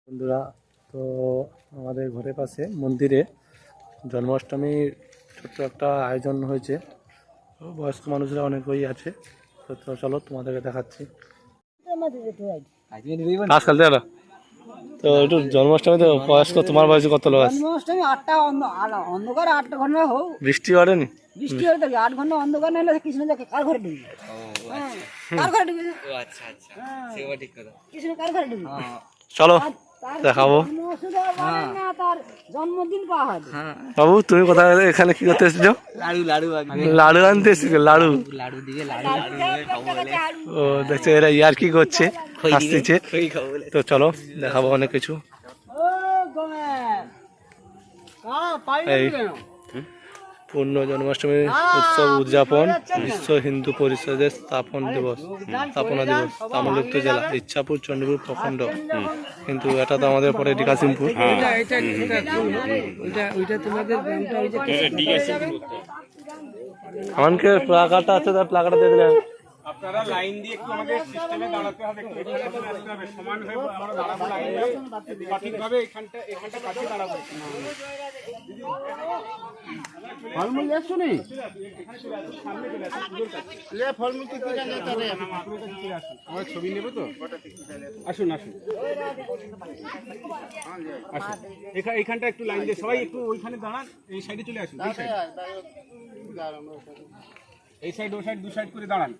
বন্ধুরা, তো আমাদের ঘরের পাশে মন্দিরে জন্মাষ্টমীর ছোট্ট একটা আয়োজন হয়েছে। তো বয়স্ক মানুষরা অনেকেই আছে, তো চলো তোমাদেরকে দেখাচ্ছি। তাস খেলতে গেল তো একটু জন্মাষ্টমীতে বয়স্ক, তোমার বয়সে কত লোক আছে? জন্মাষ্টমী 8টা অন্ধকার 8 ঘন্টা হোক, বৃষ্টি পড়েনি? বৃষ্টি হলে থাকে 8 ঘন্টা অন্ধকার না হলে কৃষ্ণ যাকে কার ঘরে ঢুকবে? কার ঘরে ঢুকবে? ও আচ্ছা আচ্ছা, সেটা ঠিক কথা। কৃষ্ণ কার ঘরে ঢুকবে? চলো দেখাবো। তার জন্মদিন পাওয়া হয়। বাবু, তুমি কোথায় এখানে কি করতে এসেছো? লাড়ু আনতে এসেছো? লাড়ু ও দেখছো, এরা ইয়ার কি করছে, হাসতেছে। তো চলো দেখাবো অনেক কিছু। এই পূর্ণ জন্মাষ্টমী উৎসব উদযাপন বিশ্ব হিন্দু পরিষদের স্থাপনা দিবস তাম্রলিপ্ত জেলা ইচ্ছাপুর চণ্ডীপুর প্রখণ্ড। কিন্তু এটা তো আমাদের পরে কাশিমপুর। আমাকে প্লাকাটা আছে, তার প্লাকাটা দিয়ে দিলেন। আপনারা লাইন দিয়ে একটু আমাদের সিস্টেমে দাঁড়াতে হবে, একটু এখানে আসতে হবে, সমান হয়ে আমরা দাঁড়াবো লাইনে, সঠিকভাবে এখানটা কাছে দাঁড়াবো। ফলমূল আসছো নি? ফলমূল তো আমার ছবি নেবো তো, আসুন আসুন আসুন, এইখানটা একটু লাইন দিয়ে সবাই একটু ওইখানে দাঁড়ান, এই সাইডে চলে আসুন, এই সাইড ও সাইড দু সাইড করে দাঁড়ান।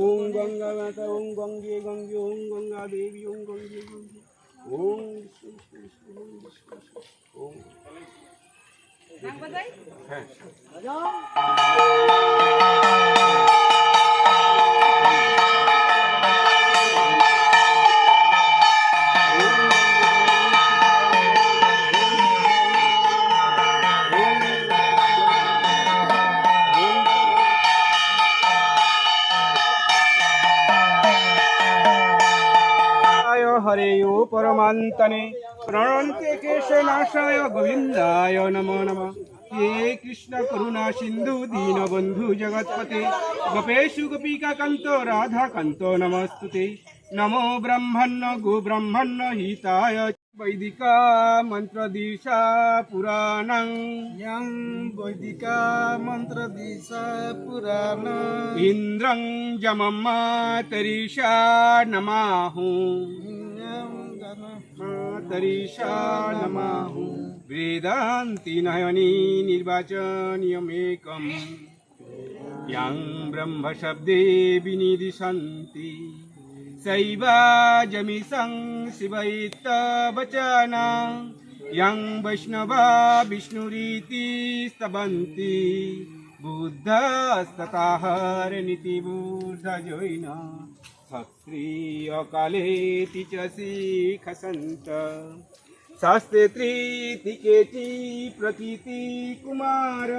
ওম গঙ্গা মাতা ওম গঙ্গে গঙ্গে ওম গঙ্গা দেবী ওম গঙ্গে গঙ্গে ওম ওম। हरे यो परमान्तने प्रणन्ते केशनाशाय गोविन्दाय नमो नमः। हे कृष्ण करुणा सिन्धु दीनबन्धु जगत्पते गोपेषु गोपिकान्तो राधाकान्तो नमस्तुते। नमो ब्रह्मण्य गोब्रह्मण्य हिताय वैदिका मंत्रदीशा पुराणं यं वैदिका मंत्रदीशा पुराणं इंद्रं जमं मातरीशा नमाहु तरीशा नमाहु। वेदान्ति नयनी निर्वाचनीयमेकं यं ब्रह्मशब्दे विनिदिशन्ति सैवाजमिसं शिवैतवचना यं वैष्णवा विष्णुरीति स्तवन्ति बुद्धस्तताहरनिति बुद्धजैन क्षत्रियकालेति च शिखसन्त शास्त्रे त्रितिकेति प्रकृति कुमार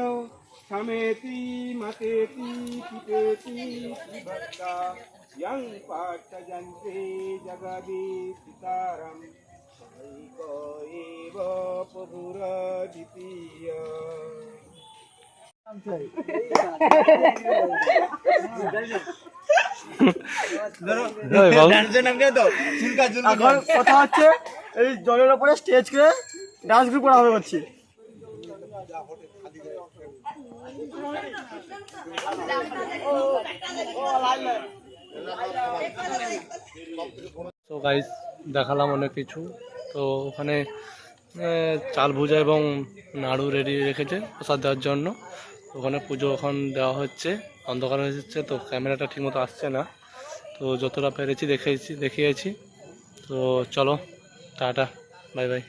समेति मतेति पितेति भक्ता यं पाठयन्ते जगदीशितारं एक एव प्रभुरद्वितीय। কথা হচ্ছে এই জলের উপরে স্টেজ করে ডান্স গ্রুপ করা হবে হচ্ছে। তো গাইস, দেখালাম অনেক কিছু। তো ওখানে চাল ভুজা এবং নাড়ু রেডি রেখেছে প্রসাদ দেওয়ার জন্য। ওখানে পুজো এখন দেওয়া হচ্ছে, অন্ধকার হয়ে যাচ্ছে, তো ক্যামেরাটা ঠিকমতো আসছে না। তো যতটা পেরেছি দেখিয়েছি। তো চলো টাটা, বাই বাই।